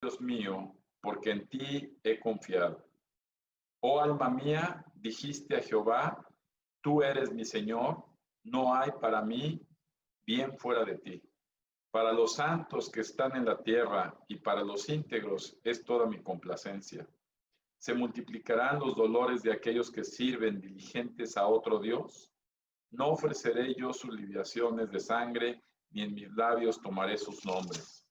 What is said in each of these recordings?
Dios mío, porque en ti he confiado. Oh alma mía, dijiste a Jehová, tú eres mi Señor, no hay para mí bien fuera de ti. Para los santos que están en la tierra y para los íntegros es toda mi complacencia. ¿Se multiplicarán los dolores de aquellos que sirven diligentes a otro Dios? No ofreceré yo sus libaciones de sangre, ni en mis labios tomaré sus nombres.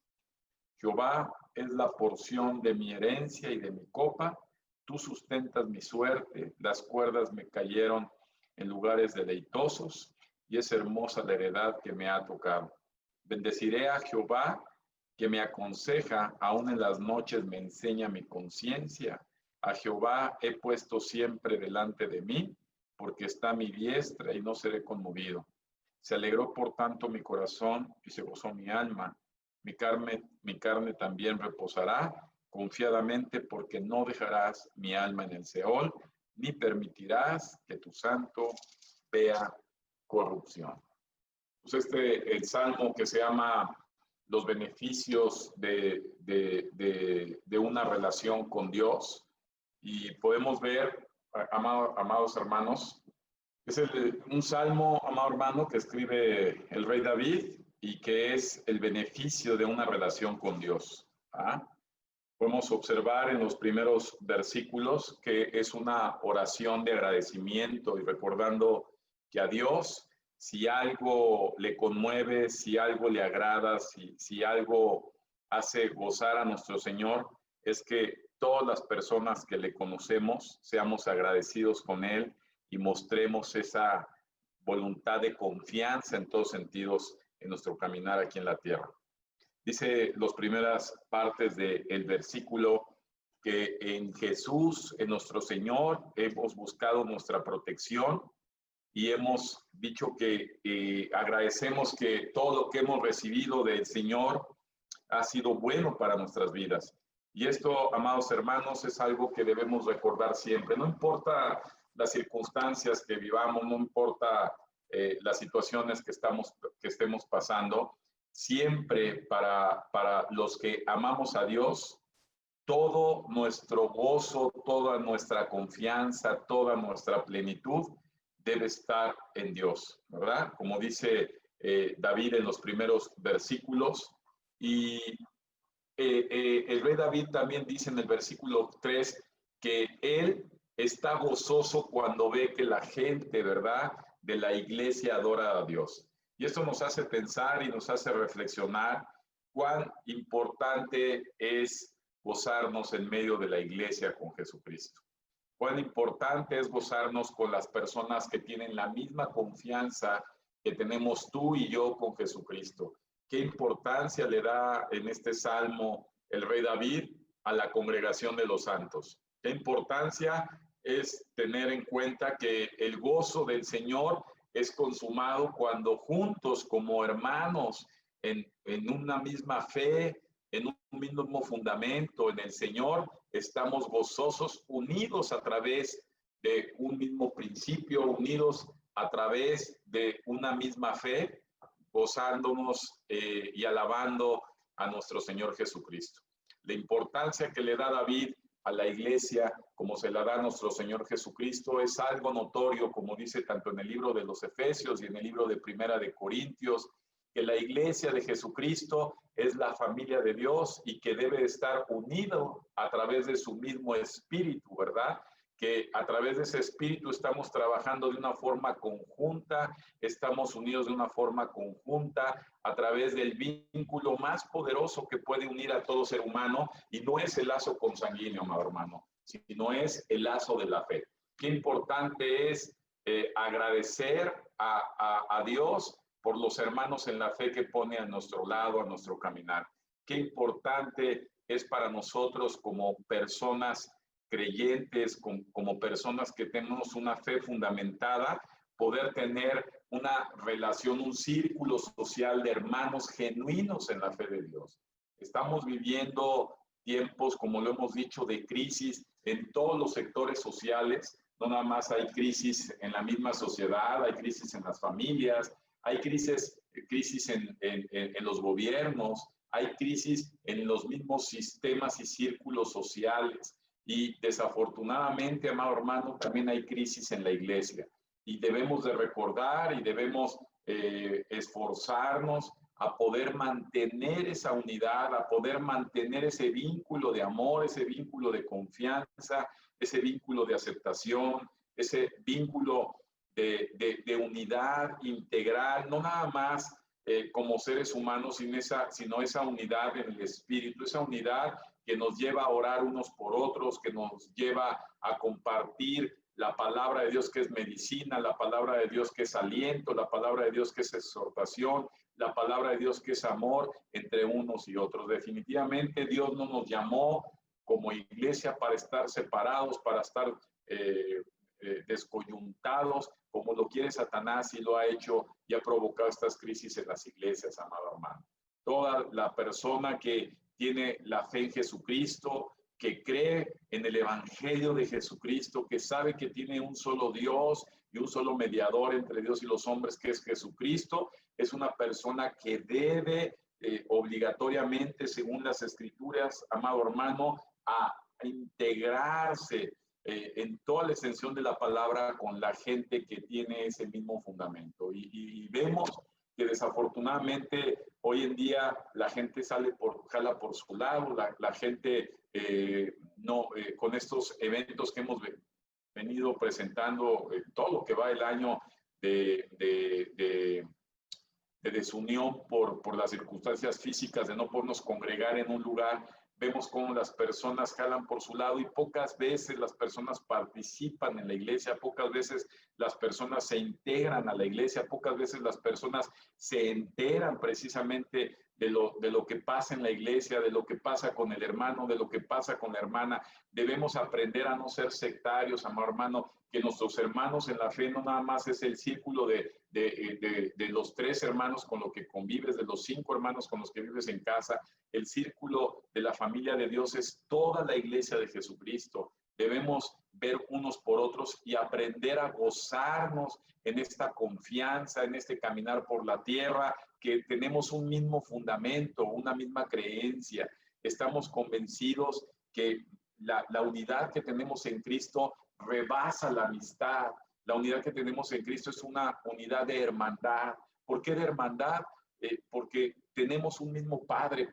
Jehová es la porción de mi herencia y de mi copa. Tú sustentas mi suerte, las cuerdas me cayeron en lugares deleitosos, y es hermosa la heredad que me ha tocado. Bendeciré a Jehová, que me aconseja, aún en las noches me enseña mi conciencia. A Jehová he puesto siempre delante de mí, porque está a mi diestra y no seré conmovido. Se alegró por tanto mi corazón y se gozó mi alma. Mi carne también reposará confiadamente, porque no dejarás mi alma en el Seol, ni permitirás que tu santo vea corrupción. Pues el salmo que se llama los beneficios de una relación con Dios, y podemos ver, amados hermanos, es un salmo, amado hermano, que escribe el rey David y que es el beneficio de una relación con Dios. ¿Ah? Podemos observar en los primeros versículos que es una oración de agradecimiento y recordando que a Dios, si algo le conmueve, si algo le agrada, si algo hace gozar a nuestro Señor, es que todas las personas que le conocemos seamos agradecidos con Él y mostremos esa voluntad de confianza en todos sentidos en nuestro caminar aquí en la tierra. Dice las primeras partes del versículo que en Jesús, en nuestro Señor, hemos buscado nuestra protección y hemos dicho que agradecemos que todo lo que hemos recibido del Señor ha sido bueno para nuestras vidas. Y esto, amados hermanos, es algo que debemos recordar siempre. No importa las circunstancias que vivamos, no importa las situaciones que estemos pasando, siempre para los que amamos a Dios, todo nuestro gozo, toda nuestra confianza, toda nuestra plenitud debe estar en Dios, ¿verdad? Como dice David en los primeros versículos. Y el rey David también dice en el versículo 3 que él está gozoso cuando ve que la gente, ¿verdad?, de la iglesia adora a Dios. Y esto nos hace pensar y nos hace reflexionar cuán importante es gozarnos en medio de la iglesia con Jesucristo. Cuán importante es gozarnos con las personas que tienen la misma confianza que tenemos tú y yo con Jesucristo. Qué importancia le da en este salmo el rey David a la congregación de los santos. Qué importancia es tener en cuenta que el gozo del Señor es consumado cuando juntos como hermanos en una misma fe, en un mismo fundamento en el Señor, estamos gozosos, unidos a través de un mismo principio, unidos a través de una misma fe, gozándonos y alabando a nuestro Señor Jesucristo. La importancia que le da David a la iglesia, como se la da a nuestro Señor Jesucristo, es algo notorio, como dice tanto en el libro de los Efesios y en el libro de Primera de Corintios, que la iglesia de Jesucristo es la familia de Dios y que debe estar unido a través de su mismo espíritu, ¿verdad? Que a través de ese espíritu estamos trabajando de una forma conjunta, estamos unidos de una forma conjunta a través del vínculo más poderoso que puede unir a todo ser humano, y no es el lazo consanguíneo, amado hermano, sino es el lazo de la fe. Qué importante es agradecer a Dios por los hermanos en la fe que pone a nuestro lado, a nuestro caminar. Qué importante es para nosotros como personas creyentes, como personas que tenemos una fe fundamentada, poder tener una relación, un círculo social de hermanos genuinos en la fe de Dios. Estamos viviendo tiempos, como lo hemos dicho, de crisis en todos los sectores sociales. No nada más hay crisis en la misma sociedad, hay crisis en las familias, hay crisis en los gobiernos, hay crisis en los mismos sistemas y círculos sociales. Y desafortunadamente, amado hermano, también hay crisis en la iglesia. Y debemos de recordar y debemos esforzarnos a poder mantener esa unidad, a poder mantener ese vínculo de amor, ese vínculo de confianza, ese vínculo de aceptación, ese vínculo de unidad integral, no nada más como seres humanos, sino esa unidad en el espíritu, esa unidad que nos lleva a orar unos por otros, que nos lleva a compartir la palabra de Dios que es medicina, la palabra de Dios que es aliento, la palabra de Dios que es exhortación, la palabra de Dios que es amor entre unos y otros. Definitivamente Dios no nos llamó como iglesia para estar separados, para estar descoyuntados, como lo quiere Satanás y lo ha hecho y ha provocado estas crisis en las iglesias, amado hermano. Toda la persona que tiene la fe en Jesucristo, que cree en el Evangelio de Jesucristo, que sabe que tiene un solo Dios y un solo mediador entre Dios y los hombres, que es Jesucristo, es una persona que debe obligatoriamente, según las Escrituras, amado hermano, a integrarse en toda la extensión de la palabra con la gente que tiene ese mismo fundamento. Y vemos que desafortunadamente hoy en día la gente jala por su lado, la gente con estos eventos que hemos venido presentando todo lo que va el año de desunión por las circunstancias físicas de no podernos congregar en un lugar. Vemos cómo las personas jalan por su lado y pocas veces las personas participan en la iglesia, pocas veces las personas se integran a la iglesia, pocas veces las personas se enteran precisamente de lo que pasa en la iglesia, de lo que pasa con el hermano, de lo que pasa con la hermana. Debemos aprender a no ser sectarios, amado hermano, que nuestros hermanos en la fe no nada más es el círculo de los 3 hermanos con los que convives, de los 5 hermanos con los que vives en casa. El círculo de la familia de Dios es toda la iglesia de Jesucristo. Debemos ver unos por otros y aprender a gozarnos en esta confianza, en este caminar por la tierra, que tenemos un mismo fundamento, una misma creencia. Estamos convencidos que la unidad que tenemos en Cristo rebasa la amistad. La unidad que tenemos en Cristo es una unidad de hermandad. ¿Por qué de hermandad? Porque tenemos un mismo Padre,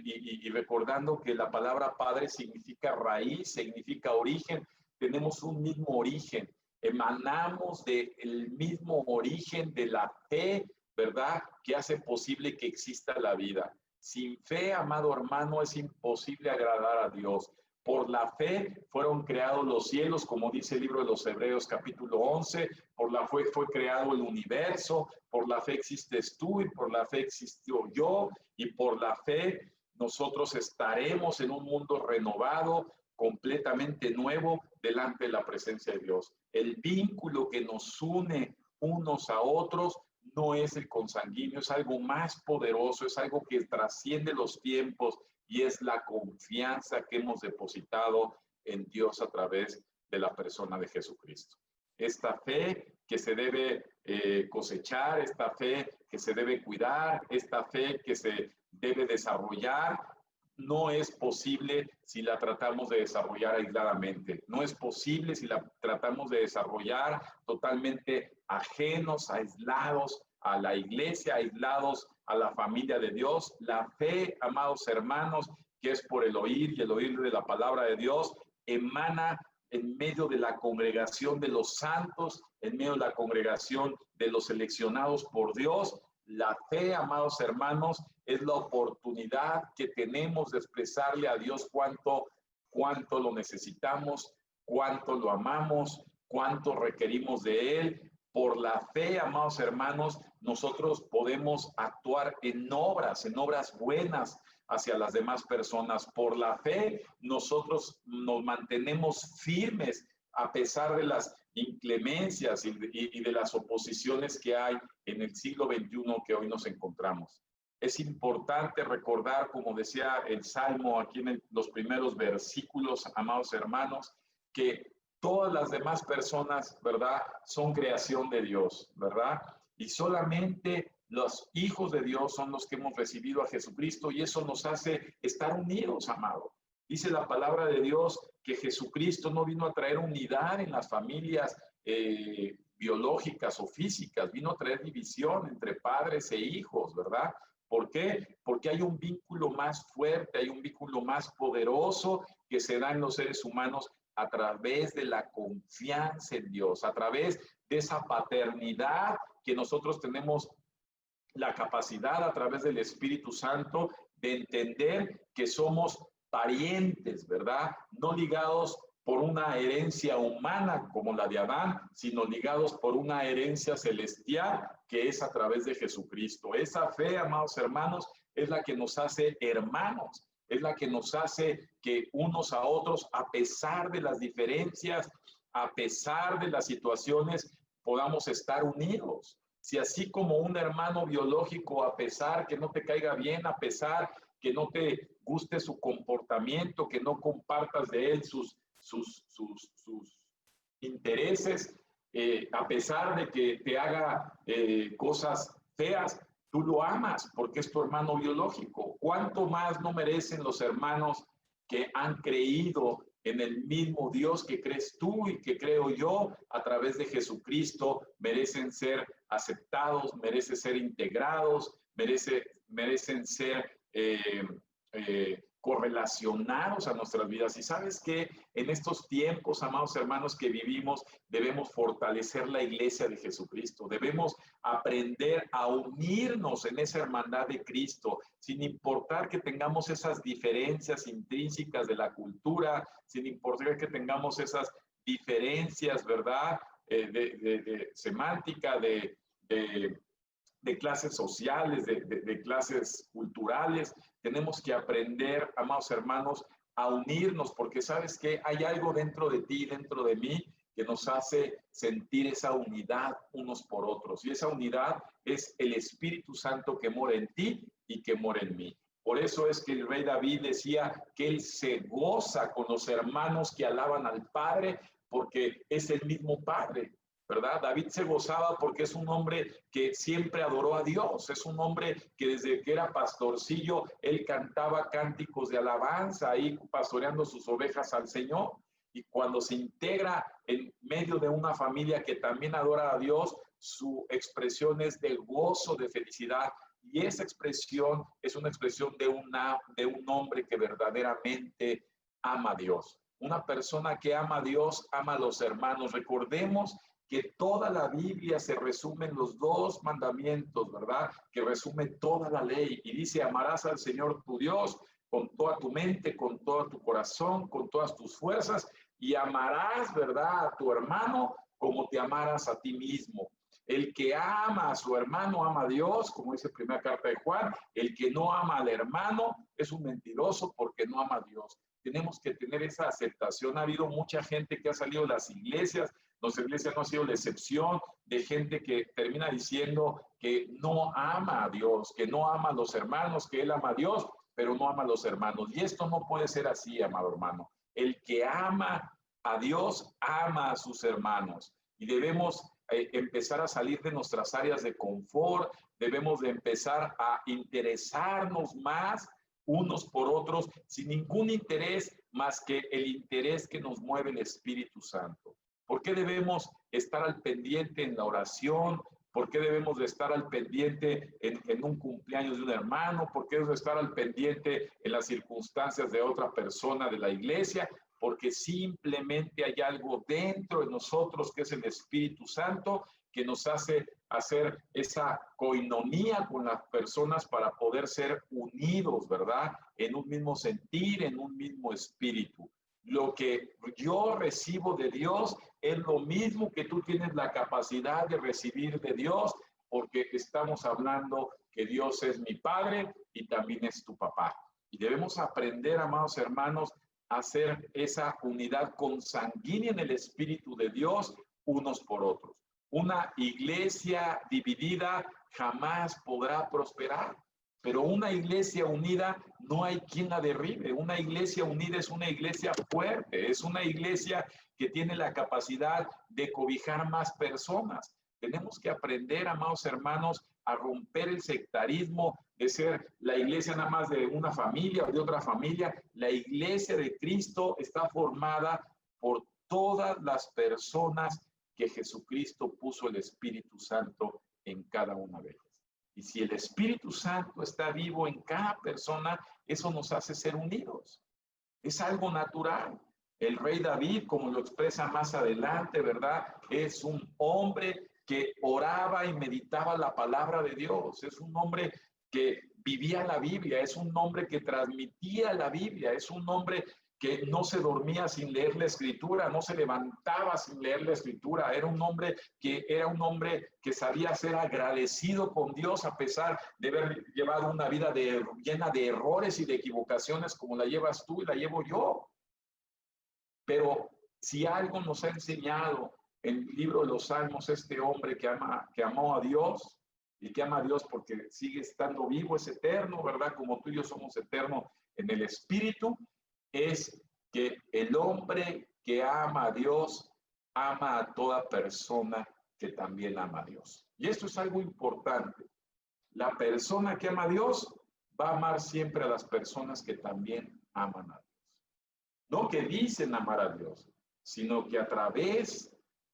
y recordando que la palabra Padre significa raíz, significa origen, tenemos un mismo origen, emanamos del mismo origen de la fe, ¿verdad?, que hace posible que exista la vida. Sin fe, amado hermano, es imposible agradar a Dios. Por la fe fueron creados los cielos, como dice el libro de los Hebreos capítulo 11, por la fe fue creado el universo, por la fe existes tú y por la fe existió yo, y por la fe nosotros estaremos en un mundo renovado, completamente nuevo, delante de la presencia de Dios. El vínculo que nos une unos a otros no es el consanguíneo, es algo más poderoso, es algo que trasciende los tiempos, y es la confianza que hemos depositado en Dios a través de la persona de Jesucristo. Esta fe que se debe cosechar, esta fe que se debe cuidar, esta fe que se debe desarrollar, no es posible si la tratamos de desarrollar aisladamente. No es posible si la tratamos de desarrollar totalmente ajenos, aislados a la iglesia, aislados a la familia de Dios. La fe, amados hermanos, que es por el oír y el oír de la palabra de Dios, emana en medio de la congregación de los santos, en medio de la congregación de los seleccionados por Dios. La fe, amados hermanos, es la oportunidad que tenemos de expresarle a Dios cuánto lo necesitamos, cuánto lo amamos, cuánto requerimos de Él. Por la fe, amados hermanos, nosotros podemos actuar en obras buenas hacia las demás personas. Por la fe, nosotros nos mantenemos firmes a pesar de las inclemencias y de las oposiciones que hay en el siglo XXI que hoy nos encontramos. Es importante recordar, como decía el Salmo aquí en los primeros versículos, amados hermanos, que todas las demás personas, ¿verdad?, son creación de Dios, ¿verdad? Y solamente Los hijos de Dios son los que hemos recibido a Jesucristo y eso nos hace estar unidos, amado. Dice la palabra de Dios que Jesucristo no vino a traer unidad en las familias biológicas o físicas, vino a traer división entre padres e hijos, ¿verdad? ¿Por qué? Porque hay un vínculo más fuerte, hay un vínculo más poderoso que se da en los seres humanos a través de la confianza en Dios, a través de esa paternidad que nosotros tenemos la capacidad a través del Espíritu Santo de entender que somos parientes, ¿verdad? No ligados por una herencia humana como la de Adán, sino ligados por una herencia celestial que es a través de Jesucristo. Esa fe, amados hermanos, es la que nos hace hermanos, es la que nos hace que unos a otros, a pesar de las diferencias, a pesar de las situaciones, podamos estar unidos. Si así como un hermano biológico, a pesar que no te caiga bien, a pesar que no te guste su comportamiento, que no compartas de él sus intereses, a pesar de que te haga cosas feas, tú lo amas porque es tu hermano biológico. ¿Cuánto más no merecen los hermanos que han creído en el mismo Dios que crees tú y que creo yo a través de Jesucristo? Merecen ser aceptados, merecen ser integrados, merecen ser correlacionados a nuestras vidas. Y sabes que en estos tiempos, amados hermanos, que vivimos, debemos fortalecer la iglesia de Jesucristo. Debemos aprender a unirnos en esa hermandad de Cristo, sin importar que tengamos esas diferencias intrínsecas de la cultura, sin importar que tengamos esas diferencias, ¿verdad? De semántica, de clases sociales, de clases culturales. Tenemos que aprender, amados hermanos, a unirnos, porque sabes que hay algo dentro de ti, dentro de mí, que nos hace sentir esa unidad unos por otros. Y esa unidad es el Espíritu Santo que mora en ti y que mora en mí. Por eso es que el rey David decía que él se goza con los hermanos que alaban al Padre, porque es el mismo Padre, ¿verdad? David se gozaba porque es un hombre que siempre adoró a Dios, es un hombre que desde que era pastorcillo, él cantaba cánticos de alabanza ahí pastoreando sus ovejas al Señor. Y cuando se integra en medio de una familia que también adora a Dios, su expresión es de gozo, de felicidad. Y esa expresión es una expresión de un hombre que verdaderamente ama a Dios. Una persona que ama a Dios, ama a los hermanos. Recordemos que toda la Biblia se resume en los 2 mandamientos, ¿verdad? Que resume toda la ley y dice: amarás al Señor tu Dios con toda tu mente, con todo tu corazón, con todas tus fuerzas, y amarás, ¿verdad?, a tu hermano como te amaras a ti mismo. El que ama a su hermano ama a Dios, como dice primera carta de Juan. El que no ama al hermano es un mentiroso porque no ama a Dios. Tenemos que tener esa aceptación. Ha habido mucha gente que ha salido de las iglesias. Nuestra iglesia no ha sido la excepción, de gente que termina diciendo que no ama a Dios, que no ama a los hermanos, que él ama a Dios, pero no ama a los hermanos. Y esto no puede ser así, amado hermano. El que ama a Dios, ama a sus hermanos. Y debemos empezar a salir de nuestras áreas de confort, debemos de empezar a interesarnos más unos por otros, sin ningún interés más que el interés que nos mueve el Espíritu Santo. ¿Por qué debemos estar al pendiente en la oración? ¿Por qué debemos de estar al pendiente en un cumpleaños de un hermano? ¿Por qué debemos de estar al pendiente en las circunstancias de otra persona de la iglesia? Porque simplemente hay algo dentro de nosotros que es el Espíritu Santo que nos hace hacer esa coinonía con las personas para poder ser unidos, ¿verdad? En un mismo sentir, en un mismo espíritu. Lo que yo recibo de Dios es lo mismo que tú tienes la capacidad de recibir de Dios, porque estamos hablando que Dios es mi Padre y también es tu papá. Y debemos aprender, amados hermanos, a hacer esa unidad consanguínea en el Espíritu de Dios unos por otros. Una iglesia dividida jamás podrá prosperar. Pero una iglesia unida no hay quien la derribe. Una iglesia unida es una iglesia fuerte, es una iglesia que tiene la capacidad de cobijar más personas. Tenemos que aprender, amados hermanos, a romper el sectarismo de ser la iglesia nada más de una familia o de otra familia. La iglesia de Cristo está formada por todas las personas que Jesucristo puso el Espíritu Santo en cada una de ellas. Y si el Espíritu Santo está vivo en cada persona, eso nos hace ser unidos. Es algo natural. El rey David, como lo expresa más adelante, ¿verdad? Es un hombre que oraba y meditaba la palabra de Dios. Es un hombre que vivía la Biblia. Es un hombre que transmitía la Biblia. Es un hombre que no se dormía sin leer la Escritura, no se levantaba sin leer la Escritura. Era un hombre que sabía ser agradecido con Dios a pesar de haber llevado una vida llena de errores y de equivocaciones como la llevas tú y la llevo yo. Pero si algo nos ha enseñado el libro de los Salmos, este hombre que amó a Dios y que ama a Dios porque sigue estando vivo, es eterno, ¿verdad? Como tú y yo somos eternos en el Espíritu, es que el hombre que ama a Dios ama a toda persona que también ama a Dios. Y esto es algo importante. La persona que ama a Dios va a amar siempre a las personas que también aman a Dios. No que dicen amar a Dios, sino que a través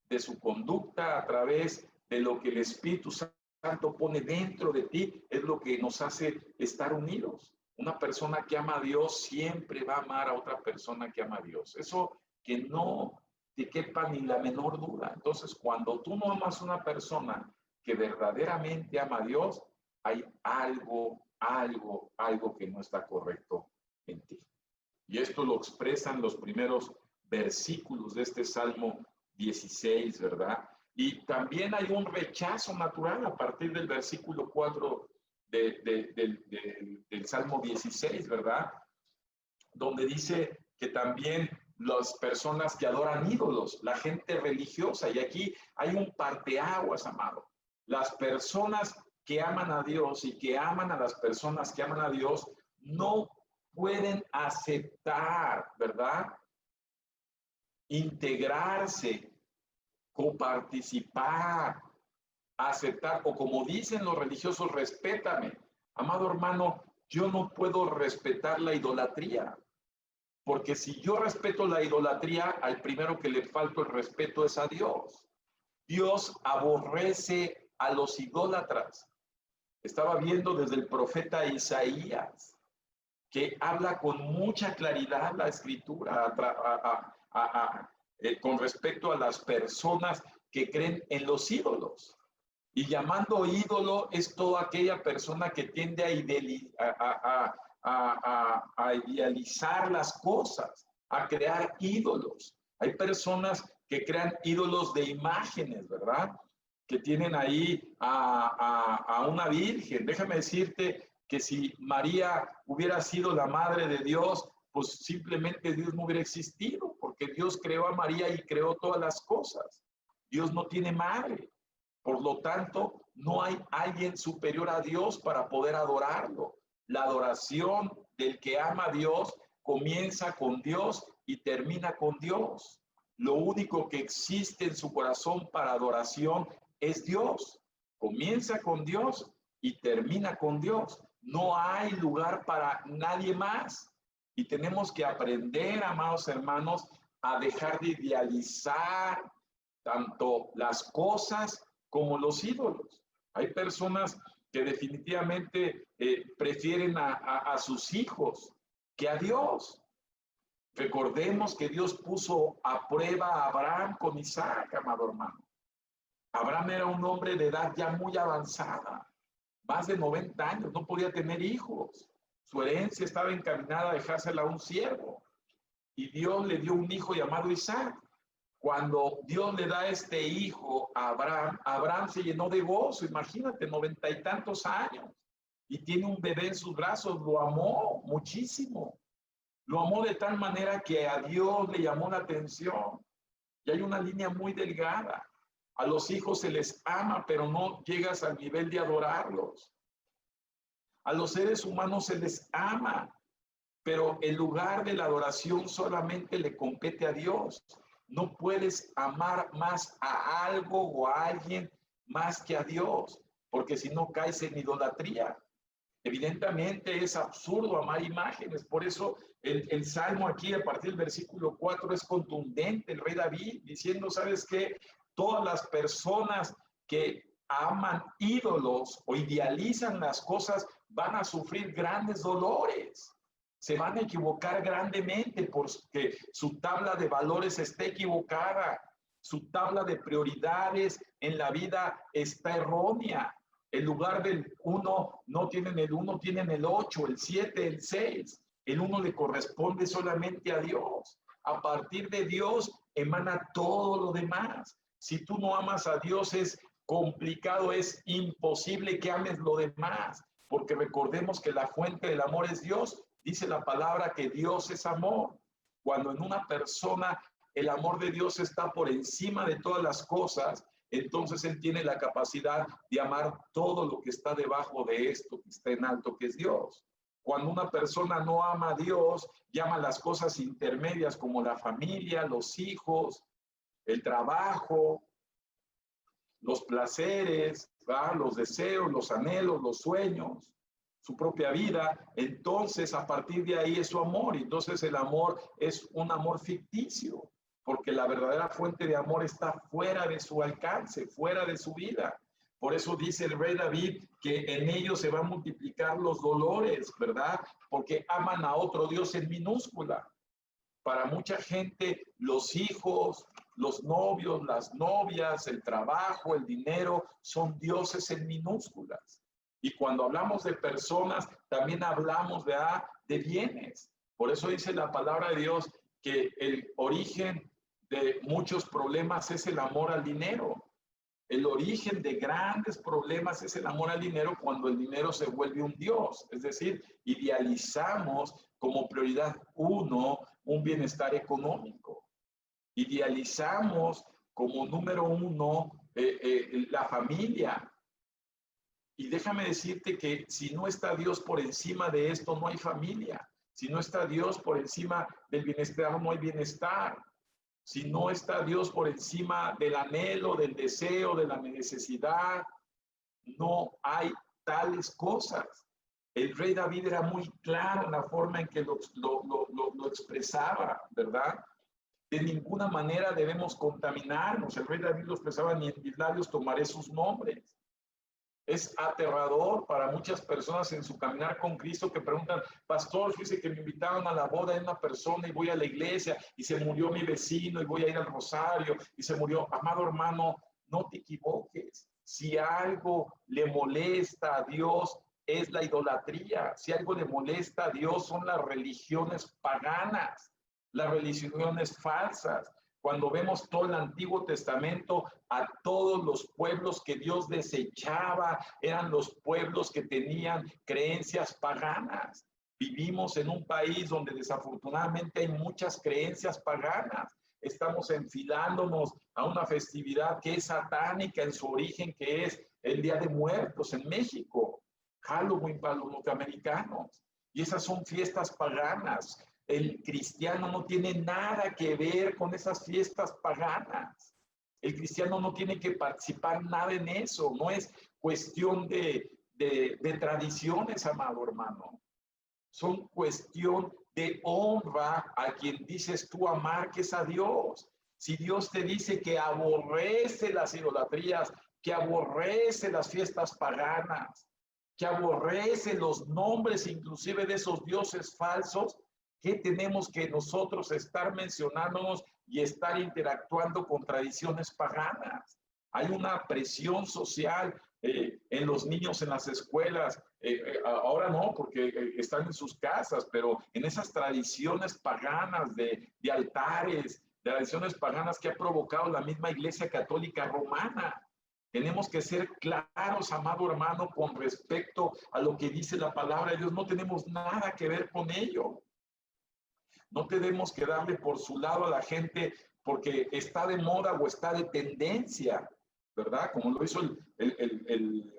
de su conducta, a través de lo que el Espíritu Santo pone dentro de ti, es lo que nos hace estar unidos. Una persona que ama a Dios siempre va a amar a otra persona que ama a Dios. Eso que no te quepa ni la menor duda. Entonces, cuando tú no amas a una persona que verdaderamente ama a Dios, hay algo que no está correcto en ti. Y esto lo expresan los primeros versículos de este Salmo 16, ¿verdad? Y también hay un rechazo natural a partir del versículo 4 del Salmo 16, ¿verdad? Donde dice que también las personas que adoran ídolos, la gente religiosa, y aquí hay un parteaguas, amado. Las personas que aman a Dios y que aman a las personas que aman a Dios no pueden aceptar, ¿verdad? Integrarse, coparticipar, aceptar, o como dicen los religiosos, respétame. Amado hermano, yo no puedo respetar la idolatría, porque si yo respeto la idolatría, al primero que le falta el respeto es a Dios. Dios aborrece a los idólatras. Estaba viendo desde el profeta Isaías, que habla con mucha claridad la escritura con respecto a las personas que creen en los ídolos. Y llamando ídolo es toda aquella persona que tiende a idealizar las cosas, a crear ídolos. Hay personas que crean ídolos de imágenes, ¿verdad? Que tienen ahí a una virgen. Déjame decirte que si María hubiera sido la madre de Dios, pues simplemente Dios no hubiera existido, porque Dios creó a María y creó todas las cosas. Dios no tiene madre. Por lo tanto, no hay alguien superior a Dios para poder adorarlo. La adoración del que ama a Dios comienza con Dios y termina con Dios. Lo único que existe en su corazón para adoración es Dios. Comienza con Dios y termina con Dios. No hay lugar para nadie más. Y tenemos que aprender, amados hermanos, a dejar de idealizar tanto las cosas como los ídolos. Hay personas que definitivamente prefieren a sus hijos que a Dios. Recordemos que Dios puso a prueba a Abraham con Isaac, amado hermano. Abraham era un hombre de edad ya muy avanzada, más de 90 años, no podía tener hijos. Su herencia estaba encaminada a dejársela a un siervo. Y Dios le dio un hijo llamado Isaac. Cuando Dios le da este hijo a Abraham, Abraham se llenó de gozo, imagínate, 90 y tantos años. Y tiene un bebé en sus brazos, lo amó muchísimo. Lo amó de tal manera que a Dios le llamó la atención. Y hay una línea muy delgada. A los hijos se les ama, pero no llegas al nivel de adorarlos. A los seres humanos se les ama, pero el lugar de la adoración solamente le compete a Dios. No puedes amar más a algo o a alguien más que a Dios, porque si no caes en idolatría. Evidentemente es absurdo amar imágenes, por eso el Salmo aquí a partir del versículo 4 es contundente, el rey David diciendo, ¿sabes qué? Todas las personas que aman ídolos o idealizan las cosas van a sufrir grandes dolores. Se van a equivocar grandemente porque su tabla de valores está equivocada, su tabla de prioridades en la vida está errónea. En lugar del 1, no tienen el 1, tienen el 8, el 7, el 6. El 1 le corresponde solamente a Dios. A partir de Dios emana todo lo demás. Si tú no amas a Dios es complicado, es imposible que ames lo demás, porque recordemos que la fuente del amor es Dios. Dice la palabra que Dios es amor. Cuando en una persona el amor de Dios está por encima de todas las cosas, entonces él tiene la capacidad de amar todo lo que está debajo de esto, que está en alto, que es Dios. Cuando una persona no ama a Dios, llama las cosas intermedias como la familia, los hijos, el trabajo, los placeres, ¿verdad? Los deseos, los anhelos, los sueños, su propia vida. Entonces, a partir de ahí es su amor. Entonces, el amor es un amor ficticio, porque la verdadera fuente de amor está fuera de su alcance, fuera de su vida. Por eso dice el rey David que en ellos se van a multiplicar los dolores, ¿verdad? Porque aman a otro Dios en minúscula. Para mucha gente, los hijos, los novios, las novias, el trabajo, el dinero, son dioses en minúsculas. Y cuando hablamos de personas, también hablamos de bienes. Por eso dice la palabra de Dios que el origen de muchos problemas es el amor al dinero. El origen de grandes problemas es el amor al dinero cuando el dinero se vuelve un Dios. Es decir, idealizamos como prioridad uno un bienestar económico. Idealizamos como número uno la familia. Y déjame decirte que si no está Dios por encima de esto, no hay familia. Si no está Dios por encima del bienestar, no hay bienestar. Si no está Dios por encima del anhelo, del deseo, de la necesidad, no hay tales cosas. El rey David era muy claro en la forma en que lo expresaba, ¿verdad? De ninguna manera debemos contaminarnos. El rey David lo expresaba, ni en mis labios tomaré sus nombres. Es aterrador para muchas personas en su caminar con Cristo que preguntan, pastor, fíjese que me invitaron a la boda de una persona y voy a la iglesia y se murió mi vecino y voy a ir al rosario y se murió. Amado hermano, no te equivoques. Si algo le molesta a Dios es la idolatría. Si algo le molesta a Dios son las religiones paganas, las religiones falsas. Cuando vemos todo el Antiguo Testamento, a todos los pueblos que Dios desechaba eran los pueblos que tenían creencias paganas. Vivimos en un país donde desafortunadamente hay muchas creencias paganas. Estamos enfilándonos a una festividad que es satánica en su origen, que es el Día de Muertos en México, Halloween para los norteamericanos. Y esas son fiestas paganas. El cristiano no tiene nada que ver con esas fiestas paganas. El cristiano no tiene que participar nada en eso. No es cuestión de tradiciones, amado hermano. Son cuestión de honra a quien dices tú amar, que es a Dios. Si Dios te dice que aborrece las idolatrías, que aborrece las fiestas paganas, que aborrece los nombres inclusive de esos dioses falsos, ¿qué tenemos que nosotros estar mencionándonos y estar interactuando con tradiciones paganas? Hay una presión social en los niños en las escuelas. Ahora no, porque están en sus casas, pero en esas tradiciones paganas de altares, de tradiciones paganas que ha provocado la misma Iglesia Católica Romana. Tenemos que ser claros, amado hermano, con respecto a lo que dice la palabra de Dios. No tenemos nada que ver con ello. No tenemos que darle por su lado a la gente porque está de moda o está de tendencia, ¿verdad? Como lo hizo el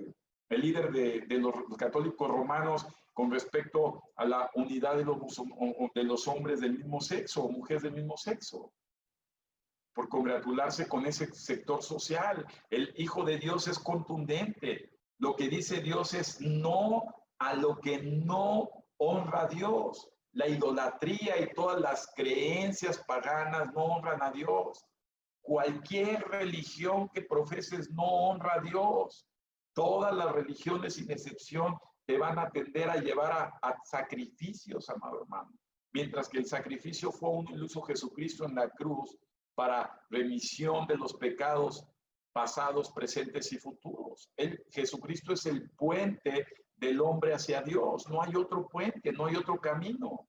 líder de los católicos romanos con respecto a la unidad de los hombres del mismo sexo o mujeres del mismo sexo, por congratularse con ese sector social. El Hijo de Dios es contundente. Lo que dice Dios es no a lo que no honra a Dios. La idolatría y todas las creencias paganas no honran a Dios. Cualquier religión que profeses no honra a Dios. Todas las religiones, sin excepción, te van a tender a llevar a sacrificios, amado hermano. Mientras que el sacrificio fue uno y lo hizo Jesucristo en la cruz para remisión de los pecados pasados, presentes y futuros. Jesucristo es el puente del hombre hacia Dios. No hay otro puente, no hay otro camino.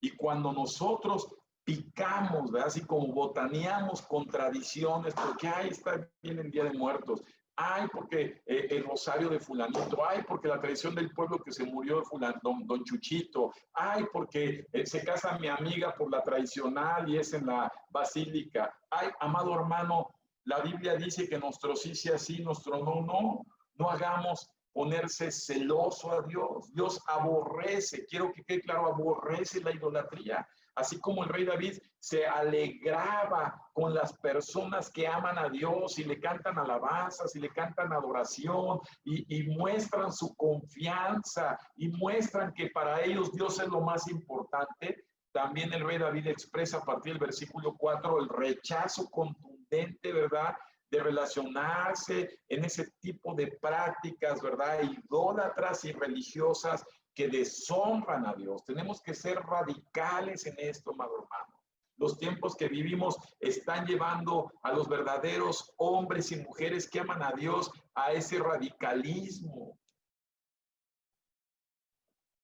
Y cuando nosotros picamos, ¿verdad? Así como botaneamos contradicciones, porque ay, está bien el Día de Muertos, ay, porque el rosario de fulanito, ay, porque la tradición del pueblo que se murió de don Chuchito, ay, porque se casa mi amiga por la tradicional y es en la basílica, ay, amado hermano, la Biblia dice que nuestro sí sea sí, nuestro no, no. No hagamos ponerse celoso a Dios. Dios aborrece, quiero que quede claro, aborrece la idolatría. Así como el rey David se alegraba con las personas que aman a Dios y le cantan alabanzas y le cantan adoración y muestran su confianza y muestran que para ellos Dios es lo más importante. También el rey David expresa a partir del versículo 4 el rechazo contundente, ¿verdad?, de relacionarse en ese tipo de prácticas, ¿verdad?, idólatras y religiosas que deshonran a Dios. Tenemos que ser radicales en esto, amado hermano. Los tiempos que vivimos están llevando a los verdaderos hombres y mujeres que aman a Dios a ese radicalismo.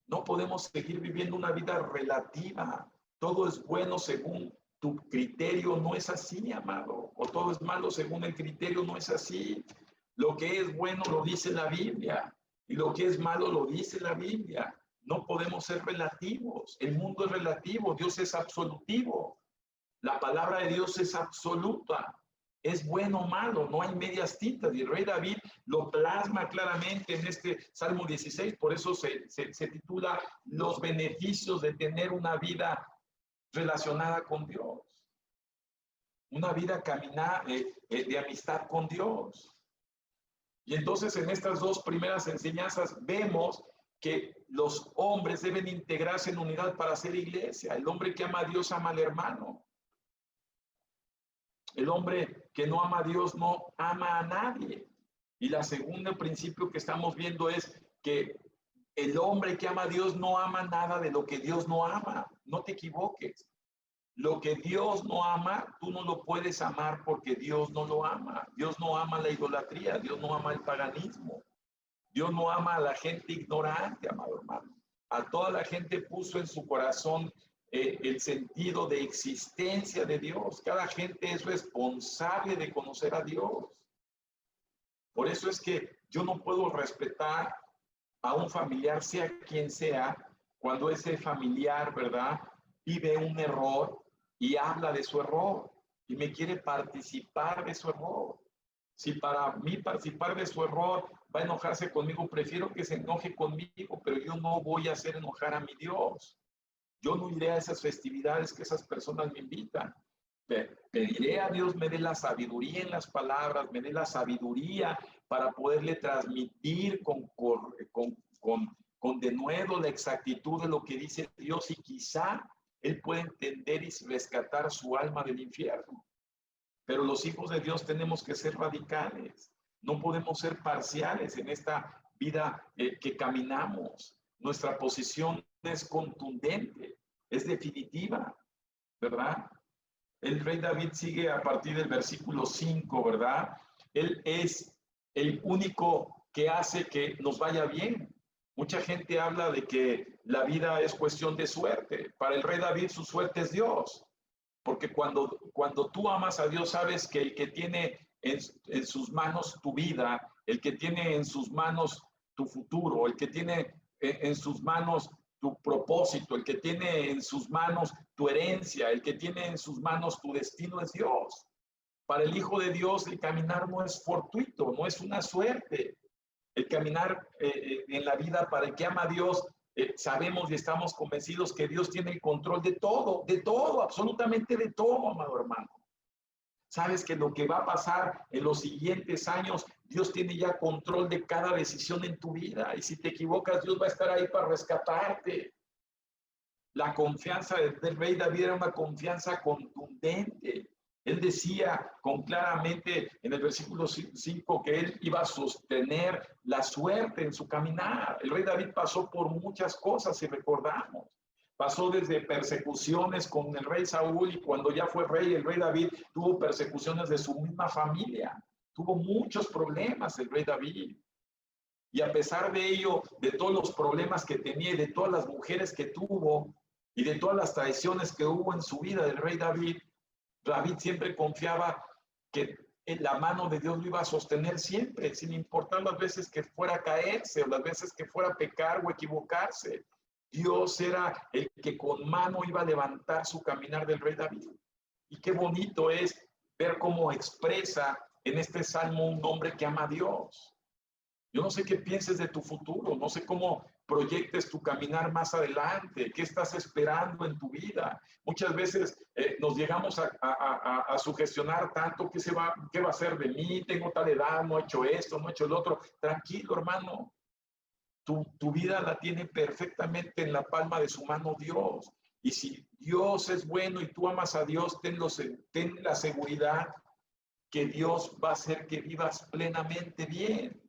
No podemos seguir viviendo una vida relativa. Todo es bueno según tu criterio, no es así, amado. O todo es malo según el criterio, no es así. Lo que es bueno lo dice la Biblia y lo que es malo lo dice la Biblia. No podemos ser relativos. El mundo es relativo, Dios es absolutivo. La palabra de Dios es absoluta. Es bueno o malo, no hay medias tintas. Y el rey David lo plasma claramente en este Salmo 16, por eso se titula Los beneficios de tener una vida relacionada con Dios. Una vida caminar de amistad con Dios. Y entonces en estas dos primeras enseñanzas vemos que los hombres deben integrarse en unidad para hacer iglesia. El hombre que ama a Dios ama al hermano. El hombre que no ama a Dios no ama a nadie. Y la segunda principio que estamos viendo es que el hombre que ama a Dios no ama nada de lo que Dios no ama. No te equivoques. Lo que Dios no ama, tú no lo puedes amar porque Dios no lo ama. Dios no ama la idolatría, Dios no ama el paganismo. Dios no ama a la gente ignorante, amado hermano. A toda la gente puso en su corazón el sentido de existencia de Dios. Cada gente es responsable de conocer a Dios. Por eso es que yo no puedo respetar a un familiar, sea quien sea, cuando ese familiar, ¿verdad?, vive un error y habla de su error y me quiere participar de su error. Si para mí participar de su error va a enojarse conmigo, prefiero que se enoje conmigo, pero yo no voy a hacer enojar a mi Dios. Yo no iré a esas festividades que esas personas me invitan. Pediré a Dios me dé la sabiduría en las palabras, me dé la sabiduría para poderle transmitir con denuedo la exactitud de lo que dice Dios y quizá Él puede entender y rescatar su alma del infierno. Pero los hijos de Dios tenemos que ser radicales. No podemos ser parciales en esta vida que caminamos. Nuestra posición es contundente, es definitiva, ¿verdad? El rey David sigue a partir del versículo 5, ¿verdad? Él es el único que hace que nos vaya bien. Mucha gente habla de que la vida es cuestión de suerte. Para el rey David su suerte es Dios. Porque cuando tú amas a Dios, sabes que el que tiene en sus manos tu vida, el que tiene en sus manos tu futuro, el que tiene en sus manos tu propósito, el que tiene en sus manos tu herencia, el que tiene en sus manos tu destino es Dios. Para el Hijo de Dios el caminar no es fortuito, no es una suerte. El caminar en la vida para el que ama a Dios, sabemos y estamos convencidos que Dios tiene el control de todo, absolutamente de todo, amado hermano. Sabes que lo que va a pasar en los siguientes años Dios tiene ya control de cada decisión en tu vida. Y si te equivocas, Dios va a estar ahí para rescatarte. La confianza del rey David era una confianza contundente. Él decía claramente en el versículo 5 que él iba a sostener la suerte en su caminar. El rey David pasó por muchas cosas, si recordamos. Pasó desde persecuciones con el rey Saúl, y cuando ya fue rey, el rey David tuvo persecuciones de su misma familia. Tuvo muchos problemas el rey David. Y a pesar de ello, de todos los problemas que tenía y de todas las mujeres que tuvo y de todas las traiciones que hubo en su vida del rey David, David siempre confiaba que la mano de Dios lo iba a sostener siempre, sin importar las veces que fuera a caerse o las veces que fuera a pecar o equivocarse. Dios era el que con mano iba a levantar su caminar del rey David. Y qué bonito es ver cómo expresa en este salmo un hombre que ama a Dios. Yo no sé qué pienses de tu futuro, no sé cómo proyectes tu caminar más adelante, qué estás esperando en tu vida. Muchas veces nos llegamos a sugestionar tanto qué va a hacer de mí, tengo tal edad, no he hecho esto, no he hecho el otro. Tranquilo, hermano. Tu vida la tiene perfectamente en la palma de su mano Dios. Y si Dios es bueno y tú amas a Dios, ten la seguridad que Dios va a hacer que vivas plenamente bien.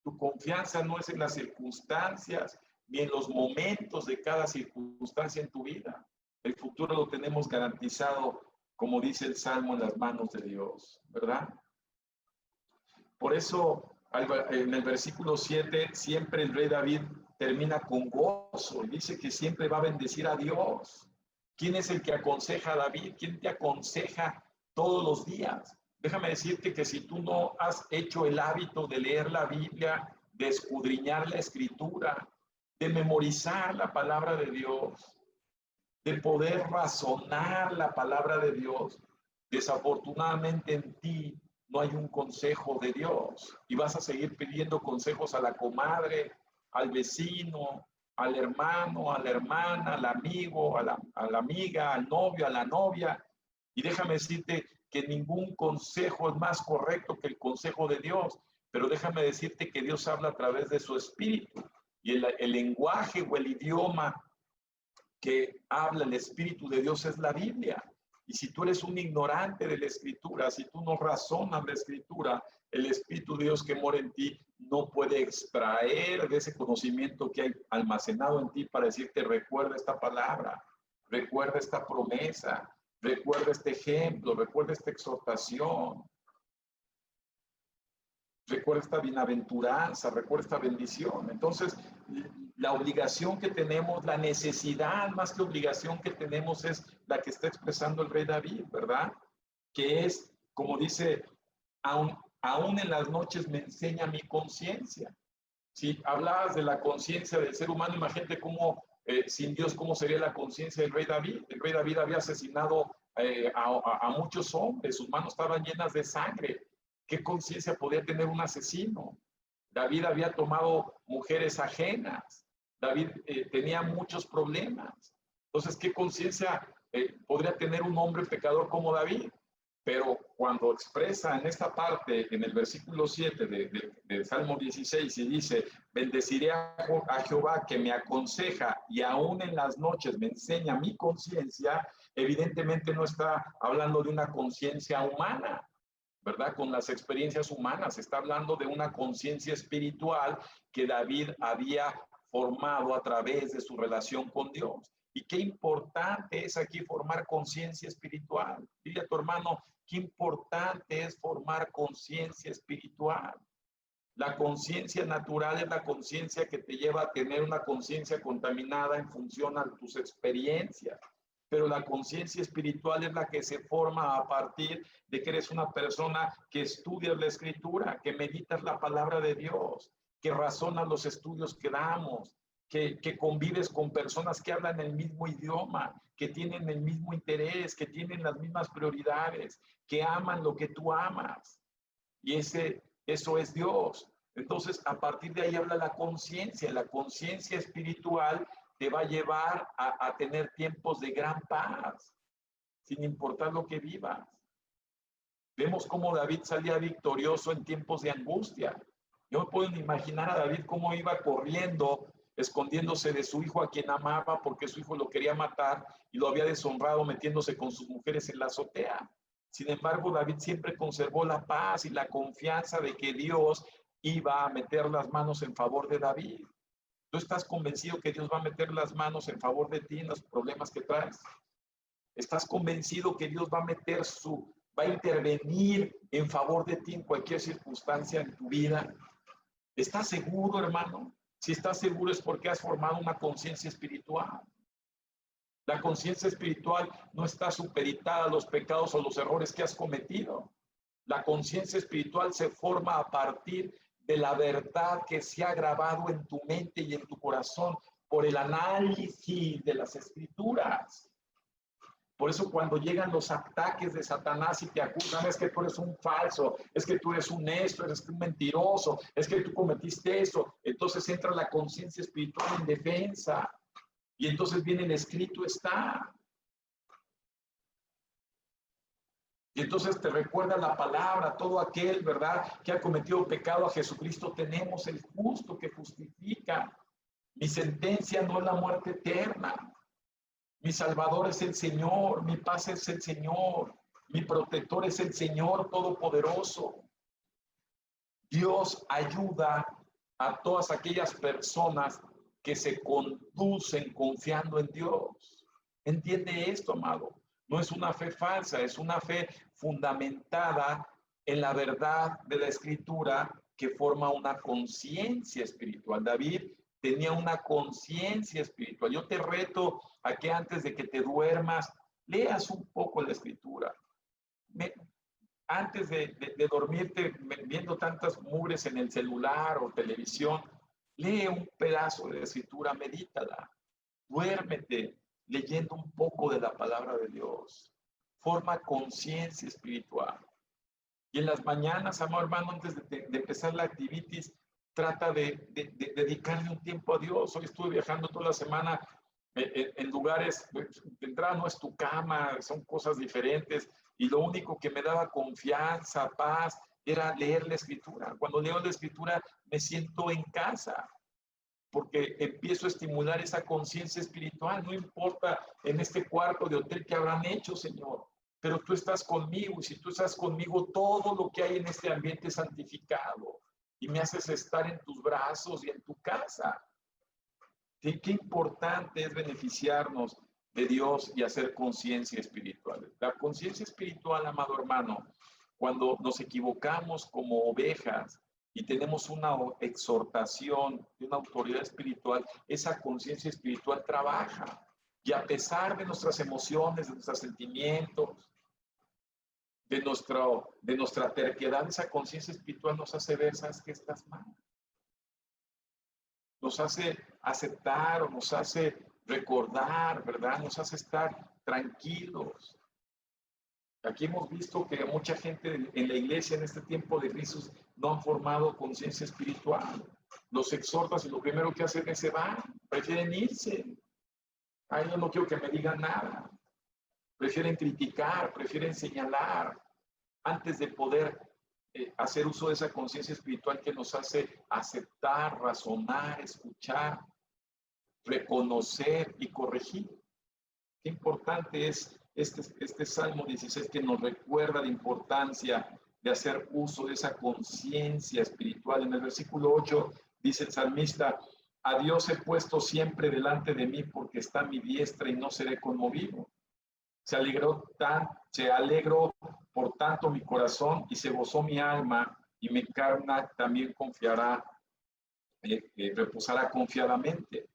Tu confianza no es en las circunstancias ni en los momentos de cada circunstancia en tu vida. El futuro lo tenemos garantizado, como dice el Salmo, en las manos de Dios, ¿verdad? Por eso, en el versículo 7, siempre el rey David termina con gozo y dice que siempre va a bendecir a Dios. ¿Quién es el que aconseja a David? ¿Quién te aconseja todos los días? Déjame decirte que si tú no has hecho el hábito de leer la Biblia, de escudriñar la Escritura, de memorizar la palabra de Dios, de poder razonar la palabra de Dios, desafortunadamente en ti no hay un consejo de Dios y vas a seguir pidiendo consejos a la comadre, al vecino, al hermano, a la hermana, al amigo, a la amiga, al novio, a la novia. Y déjame decirte que ningún consejo es más correcto que el consejo de Dios, pero déjame decirte que Dios habla a través de su espíritu y el lenguaje o el idioma que habla el Espíritu de Dios es la Biblia. Y si tú eres un ignorante de la Escritura, si tú no razonas la Escritura, el Espíritu de Dios que mora en ti no puede extraer de ese conocimiento que hay almacenado en ti para decirte: recuerda esta palabra, recuerda esta promesa, recuerda este ejemplo, recuerda esta exhortación, recuerda esta bienaventuranza, recuerda esta bendición. Entonces, la obligación que tenemos, la necesidad más que obligación que tenemos es la que está expresando el rey David, ¿verdad? Que es, como dice, aún en las noches me enseña mi conciencia. Si hablabas de la conciencia del ser humano, imagínate cómo, sin Dios, cómo sería la conciencia del rey David. El rey David había asesinado a muchos hombres, sus manos estaban llenas de sangre. ¿Qué conciencia podía tener un asesino? David había tomado mujeres ajenas. David tenía muchos problemas. Entonces, ¿qué conciencia podría tener un hombre pecador como David? Pero cuando expresa en esta parte, en el versículo 7 de Salmo 16, y dice: bendeciré a Jehová que me aconseja y aún en las noches me enseña mi conciencia, evidentemente no está hablando de una conciencia humana, ¿verdad? Con las experiencias humanas, está hablando de una conciencia espiritual que David había formado a través de su relación con Dios. Y qué importante es aquí formar conciencia espiritual. Dile a tu hermano: qué importante es formar conciencia espiritual. La conciencia natural es la conciencia que te lleva a tener una conciencia contaminada en función a tus experiencias. Pero la conciencia espiritual es la que se forma a partir de que eres una persona que estudias la Escritura, que meditas la palabra de Dios, que razonas los estudios que damos, que convives con personas que hablan el mismo idioma, que tienen el mismo interés, que tienen las mismas prioridades, que aman lo que tú amas. Y eso es Dios. Entonces, a partir de ahí habla la conciencia espiritual te va a llevar a tener tiempos de gran paz, sin importar lo que vivas. Vemos cómo David salía victorioso en tiempos de angustia. Yo me puedo imaginar a David cómo iba corriendo, escondiéndose de su hijo a quien amaba porque su hijo lo quería matar y lo había deshonrado metiéndose con sus mujeres en la azotea. Sin embargo, David siempre conservó la paz y la confianza de que Dios iba a meter las manos en favor de David. ¿Tú estás convencido que Dios va a meter las manos en favor de ti en los problemas que traes? ¿Estás convencido que Dios va a intervenir en favor de ti en cualquier circunstancia en tu vida? ¿Estás seguro, hermano? Si estás seguro es porque has formado una conciencia espiritual. La conciencia espiritual no está supeditada a los pecados o los errores que has cometido. La conciencia espiritual se forma a partir de la verdad que se ha grabado en tu mente y en tu corazón por el análisis de las escrituras. Por eso cuando llegan los ataques de Satanás y te acusan, es que tú eres un falso, es que tú eres un esto, eres un mentiroso, es que tú cometiste eso, entonces entra la conciencia espiritual en defensa y entonces viene el escrito está. Y entonces te recuerda la palabra, todo aquel, ¿verdad?, que ha cometido pecado, a Jesucristo tenemos, el justo que justifica. Mi sentencia no es la muerte eterna. Mi Salvador es el Señor, mi paz es el Señor, mi protector es el Señor Todopoderoso. Dios ayuda a todas aquellas personas que se conducen confiando en Dios. ¿Entiende esto, amado? No es una fe falsa, es una fe fundamentada en la verdad de la Escritura que forma una conciencia espiritual. David tenía una conciencia espiritual. Yo te reto a que antes de que te duermas, leas un poco la Escritura. Antes de dormirte viendo tantas mugres en el celular o televisión, lee un pedazo de la Escritura, medítala. Duérmete leyendo un poco de la palabra de Dios. Forma conciencia espiritual. Y en las mañanas, amado hermano, antes de empezar la activitis, trata de dedicarle un tiempo a Dios. Hoy estuve viajando toda la semana en lugares, de entrada no es tu cama, son cosas diferentes, y lo único que me daba confianza, paz, era leer la Escritura. Cuando leo la Escritura me siento en casa, porque empiezo a estimular esa conciencia espiritual. No importa en este cuarto de hotel que habrán hecho, Señor, pero tú estás conmigo, y si tú estás conmigo, todo lo que hay en este ambiente es santificado, y me haces estar en tus brazos y en tu casa. Qué importante es beneficiarnos de Dios y hacer conciencia espiritual. La conciencia espiritual, amado hermano, cuando nos equivocamos como ovejas y tenemos una exhortación de una autoridad espiritual, esa conciencia espiritual trabaja. Y a pesar de nuestras emociones, de nuestros sentimientos, de nuestra terquedad, esa conciencia espiritual nos hace ver, ¿sabes qué? Estás mal. Nos hace aceptar o nos hace recordar, ¿verdad? Nos hace estar tranquilos. Aquí hemos visto que mucha gente en la iglesia en este tiempo de crisis no han formado conciencia espiritual. Los exhortas y lo primero que hacen es se van, prefieren irse. Ay, yo no quiero que me digan nada. Prefieren criticar, prefieren señalar antes de poder hacer uso de esa conciencia espiritual que nos hace aceptar, razonar, escuchar, reconocer y corregir. Qué importante es este Salmo 16 que nos recuerda la importancia de hacer uso de esa conciencia espiritual. En el versículo 8 dice el salmista: a Dios he puesto siempre delante de mí porque está a mi diestra y no seré conmovido. Se alegró por tanto mi corazón y se gozó mi alma, y mi carne también confiará, reposará confiadamente.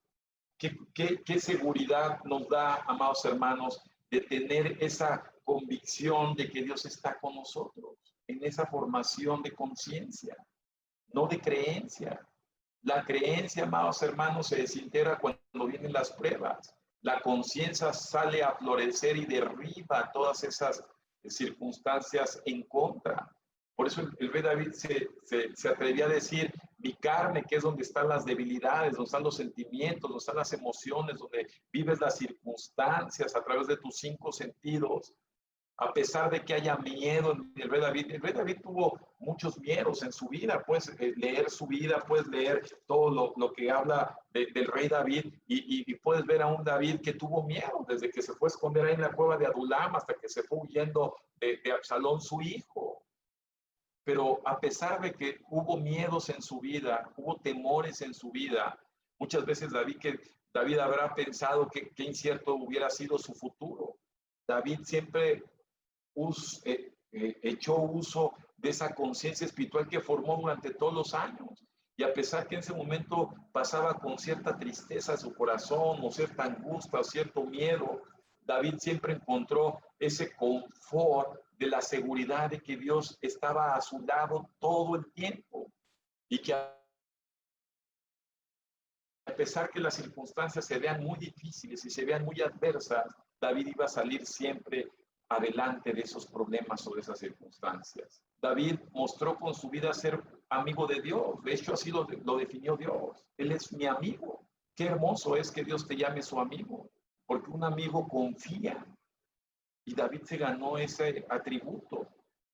¿Qué seguridad nos da, amados hermanos, de tener esa convicción de que Dios está con nosotros en esa formación de conciencia, no de creencia? La creencia, amados hermanos, se desintegra cuando vienen las pruebas. La conciencia sale a florecer y derriba todas esas circunstancias en contra. Por eso el rey David se atrevía a decir: mi carne, que es donde están las debilidades, donde están los sentimientos, donde están las emociones, donde vives las circunstancias a través de tus 5 sentidos, A pesar de que haya miedo en el rey David tuvo muchos miedos en su vida. Puedes leer su vida, puedes leer todo lo que habla del rey David y puedes ver a un David que tuvo miedo desde que se fue a esconder ahí en la cueva de Adulam hasta que se fue huyendo de Absalón, su hijo. Pero a pesar de que hubo miedos en su vida, hubo temores en su vida, muchas veces David habrá pensado que incierto hubiera sido su futuro. David siempre echó uso de esa conciencia espiritual que formó durante todos los años. Y a pesar que en ese momento pasaba con cierta tristeza su corazón, o cierta angustia, o cierto miedo, David siempre encontró ese confort de la seguridad de que Dios estaba a su lado todo el tiempo. Y que a pesar que las circunstancias se vean muy difíciles y se vean muy adversas, David iba a salir siempre adelante de esos problemas o de esas circunstancias. David mostró con su vida ser amigo de Dios. De hecho, así lo definió Dios. Él es mi amigo. Qué hermoso es que Dios te llame su amigo, porque un amigo confía. Y David se ganó ese atributo.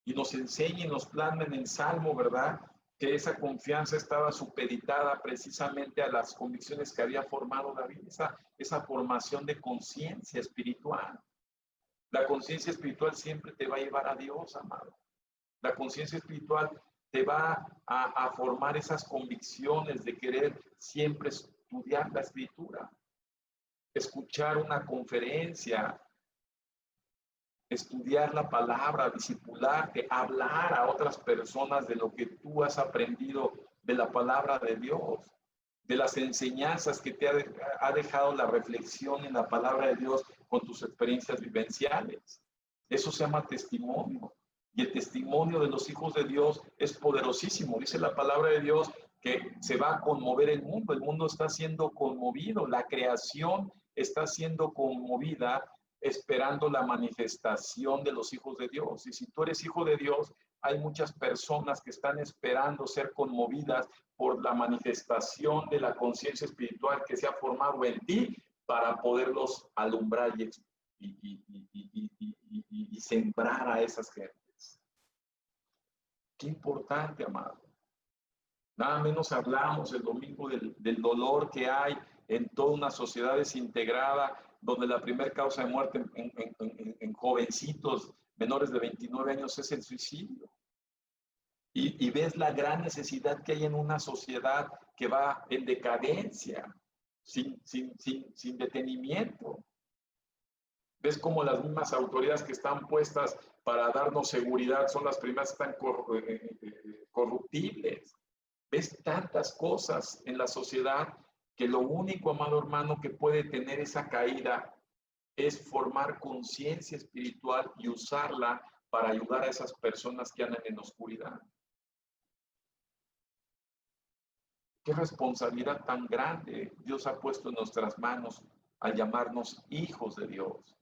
Y nos enseña y nos plasma en el Salmo, ¿verdad?, que esa confianza estaba supeditada precisamente a las convicciones que había formado David, esa formación de conciencia espiritual. La conciencia espiritual siempre te va a llevar a Dios, amado. La conciencia espiritual te va a formar esas convicciones de querer siempre estudiar la escritura, escuchar una conferencia, estudiar la palabra, discipularte, hablar a otras personas de lo que tú has aprendido de la palabra de Dios, de las enseñanzas que te ha dejado la reflexión en la palabra de Dios con tus experiencias vivenciales. Eso se llama testimonio. Y el testimonio de los hijos de Dios es poderosísimo. Dice la palabra de Dios que se va a conmover el mundo. El mundo está siendo conmovido. La creación está siendo conmovida esperando la manifestación de los hijos de Dios. Y si tú eres hijo de Dios, hay muchas personas que están esperando ser conmovidas por la manifestación de la conciencia espiritual que se ha formado en ti para poderlos alumbrar y sembrar a esas gentes. Qué importante, amado. Nada menos hablamos el domingo del dolor que hay en toda una sociedad desintegrada, donde la primera causa de muerte en jovencitos menores de 29 años es el suicidio. Y ves la gran necesidad que hay en una sociedad que va en decadencia, sin detenimiento. Ves como las mismas autoridades que están puestas para darnos seguridad son las primeras que están corruptibles. Ves tantas cosas en la sociedad que lo único, amado hermano, que puede tener esa caída es formar conciencia espiritual y usarla para ayudar a esas personas que andan en oscuridad. Qué responsabilidad tan grande Dios ha puesto en nuestras manos al llamarnos hijos de Dios.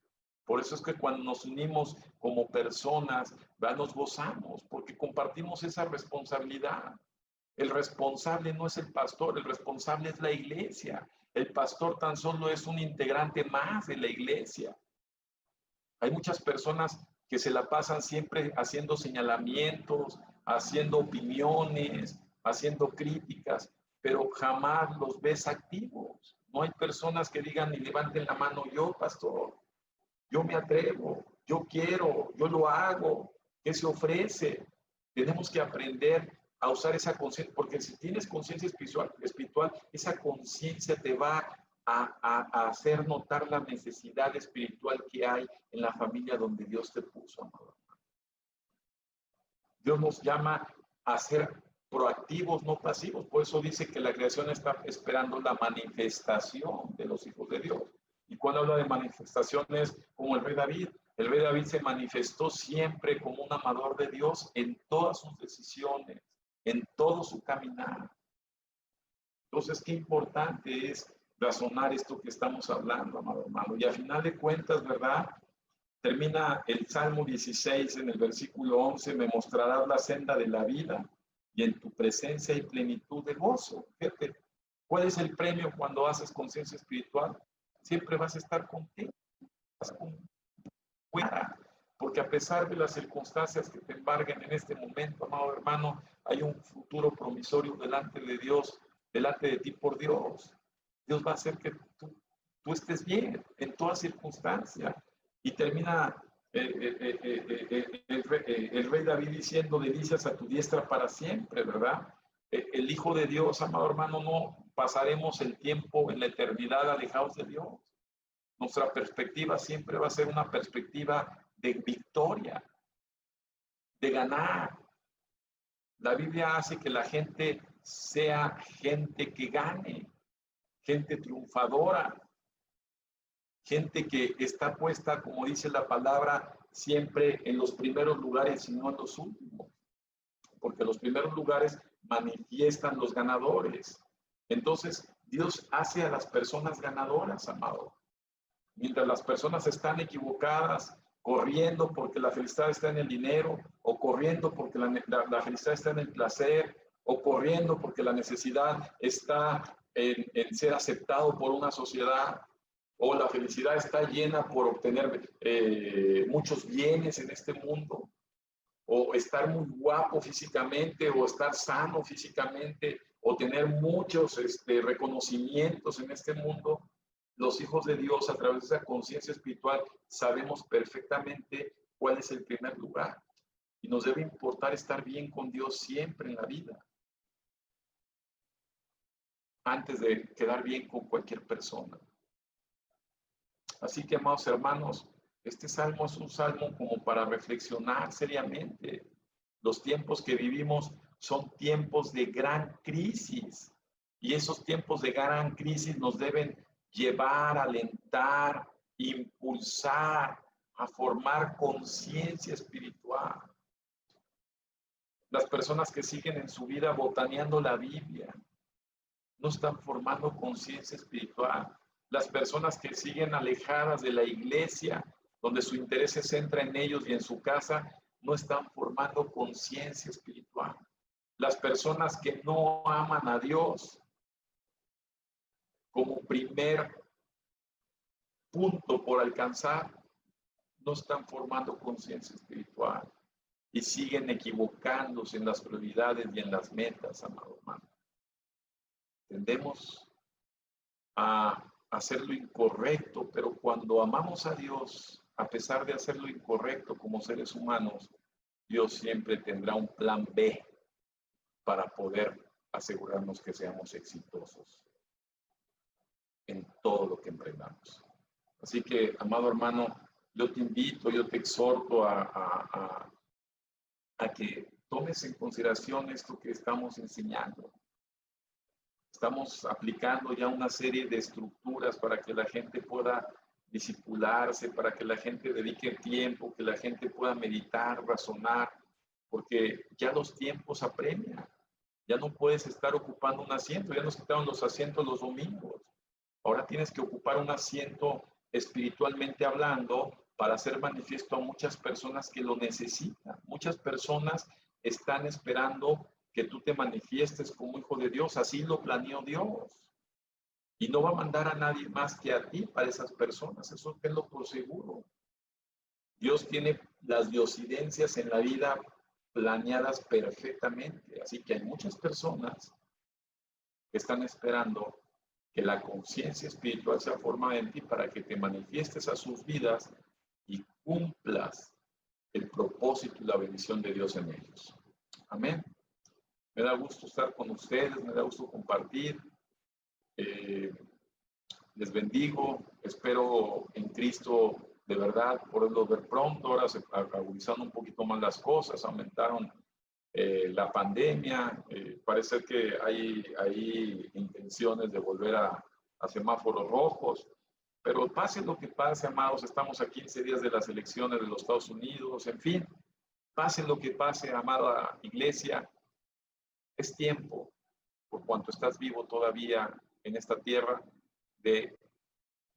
Por eso es que cuando nos unimos como personas, nos gozamos, porque compartimos esa responsabilidad. El responsable no es el pastor, el responsable es la iglesia. El pastor tan solo es un integrante más de la iglesia. Hay muchas personas que se la pasan siempre haciendo señalamientos, haciendo opiniones, haciendo críticas, pero jamás los ves activos. No hay personas que digan ni levanten la mano, yo, pastor, yo me atrevo, yo quiero, yo lo hago, ¿qué se ofrece? Tenemos que aprender a usar esa conciencia, porque si tienes conciencia espiritual, esa conciencia te va a hacer notar la necesidad espiritual que hay en la familia donde Dios te puso, amado. Dios nos llama a ser proactivos, no pasivos. Por eso dice que la creación está esperando la manifestación de los hijos de Dios. Y cuando habla de manifestaciones, como el rey David se manifestó siempre como un amador de Dios en todas sus decisiones, en todo su caminar. Entonces, qué importante es razonar esto que estamos hablando, amado hermano. Y a final de cuentas, ¿verdad? Termina el Salmo 16 en el versículo 11, me mostrarás la senda de la vida y en tu presencia hay plenitud de gozo. Fíjate, ¿cuál es el premio cuando haces conciencia espiritual? Siempre vas a estar contigo, Porque a pesar de las circunstancias que te embarguen en este momento, amado hermano, hay un futuro promisorio delante de Dios, delante de ti por Dios. Dios va a hacer que tú estés bien en toda circunstancia. Y termina el rey David diciendo, delicias a tu diestra para siempre, ¿verdad? El Hijo de Dios, amado hermano, no pasaremos el tiempo en la eternidad alejados de Dios. Nuestra perspectiva siempre va a ser una perspectiva de victoria, de ganar. La Biblia hace que la gente sea gente que gane, gente triunfadora, gente que está puesta, como dice la palabra, siempre en los primeros lugares y no en los últimos, porque los primeros lugares manifiestan los ganadores. Entonces, Dios hace a las personas ganadoras, amado. Mientras las personas están equivocadas, corriendo porque la felicidad está en el dinero, o corriendo porque la felicidad está en el placer, o corriendo porque la necesidad está en ser aceptado por una sociedad, o la felicidad está llena por obtener muchos bienes en este mundo, o estar muy guapo físicamente, o estar sano físicamente, o tener muchos reconocimientos en este mundo. Los hijos de Dios, a través de esa conciencia espiritual, sabemos perfectamente cuál es el primer lugar. Y nos debe importar estar bien con Dios siempre en la vida, antes de quedar bien con cualquier persona. Así que, amados hermanos, este salmo es un salmo como para reflexionar seriamente. Los tiempos que vivimos son tiempos de gran crisis. Y esos tiempos de gran crisis nos deben llevar, alentar, impulsar a formar conciencia espiritual. Las personas que siguen en su vida botaneando la Biblia no están formando conciencia espiritual. Las personas que siguen alejadas de la iglesia, donde su interés se centra en ellos y en su casa, no están formando conciencia espiritual. Las personas que no aman a Dios como primer punto por alcanzar, no están formando conciencia espiritual y siguen equivocándose en las prioridades y en las metas, amado hermano. Tendemos a hacer lo incorrecto, pero cuando amamos a Dios, a pesar de hacer lo incorrecto como seres humanos, Dios siempre tendrá un plan B para poder asegurarnos que seamos exitosos en todo lo que emprendamos. Así que, amado hermano, yo te invito, yo te exhorto a que tomes en consideración esto que estamos enseñando. Estamos aplicando ya una serie de estructuras para que la gente pueda discipularse, para que la gente dedique tiempo, que la gente pueda meditar, razonar, porque ya los tiempos apremian. Ya no puedes estar ocupando un asiento, ya nos quitaron los asientos los domingos. Ahora tienes que ocupar un asiento espiritualmente hablando para hacer manifiesto a muchas personas que lo necesitan. Muchas personas están esperando que tú te manifiestes como hijo de Dios. Así lo planeó Dios. Y no va a mandar a nadie más que a ti para esas personas. Eso tenlo por seguro. Dios tiene las diosidencias en la vida planeadas perfectamente. Así que hay muchas personas que están esperando que la conciencia espiritual sea formada en ti para que te manifiestes a sus vidas y cumplas el propósito y la bendición de Dios en ellos. Amén. Me da gusto estar con ustedes, me da gusto compartir. Les bendigo, espero en Cristo de verdad poderlo ver pronto. Ahora se agudizando un poquito más las cosas, aumentaron la pandemia, parece que hay intenciones de volver a semáforos rojos, pero pase lo que pase, amados, estamos a 15 días de las elecciones de los Estados Unidos, en fin, pase lo que pase, amada iglesia, es tiempo, por cuanto estás vivo todavía en esta tierra, de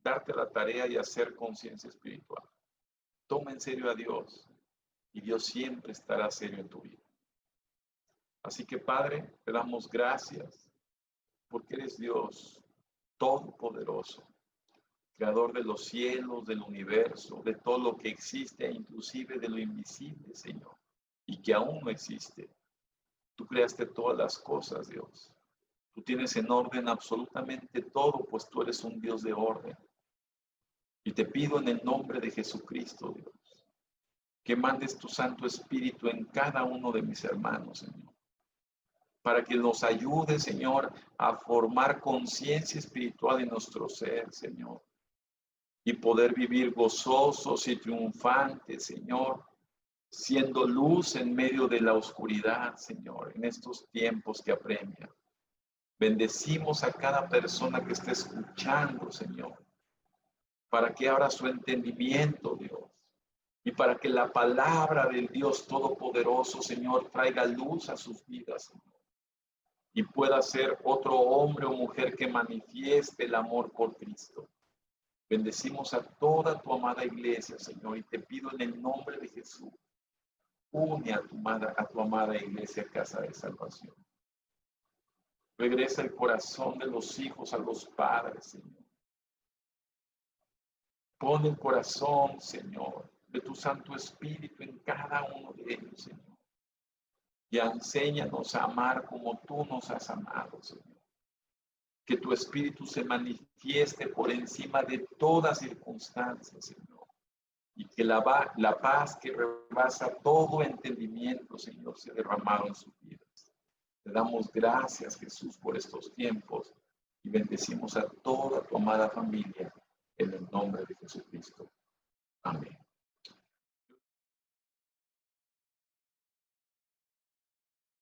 darte la tarea y hacer conciencia espiritual. Toma en serio a Dios y Dios siempre estará serio en tu vida. Así que, Padre, te damos gracias porque eres Dios todopoderoso. Creador de los cielos, del universo, de todo lo que existe, inclusive de lo invisible, Señor, y que aún no existe. Tú creaste todas las cosas, Dios. Tú tienes en orden absolutamente todo, pues tú eres un Dios de orden. Y te pido en el nombre de Jesucristo, Dios, que mandes tu Santo Espíritu en cada uno de mis hermanos, Señor, para que nos ayude, Señor, a formar conciencia espiritual en nuestro ser, Señor, y poder vivir gozosos y triunfantes, Señor, siendo luz en medio de la oscuridad, Señor, en estos tiempos que apremian. Bendecimos a cada persona que esté escuchando, Señor, para que abra su entendimiento, Dios, y para que la palabra del Dios Todopoderoso, Señor, traiga luz a sus vidas, Señor, y pueda ser otro hombre o mujer que manifieste el amor por Cristo. Bendecimos a toda tu amada iglesia, Señor, y te pido en el nombre de Jesús, une a tu amada iglesia, Casa de Salvación. Regresa el corazón de los hijos a los padres, Señor. Pon el corazón, Señor, de tu Santo Espíritu en cada uno de ellos, Señor. Y enséñanos a amar como tú nos has amado, Señor. Que tu Espíritu se manifieste por encima de toda circunstancia, Señor. Y que la paz que rebasa todo entendimiento, Señor, sea derramado en sus vidas. Te damos gracias, Jesús, por estos tiempos y bendecimos a toda tu amada familia en el nombre de Jesucristo. Amén.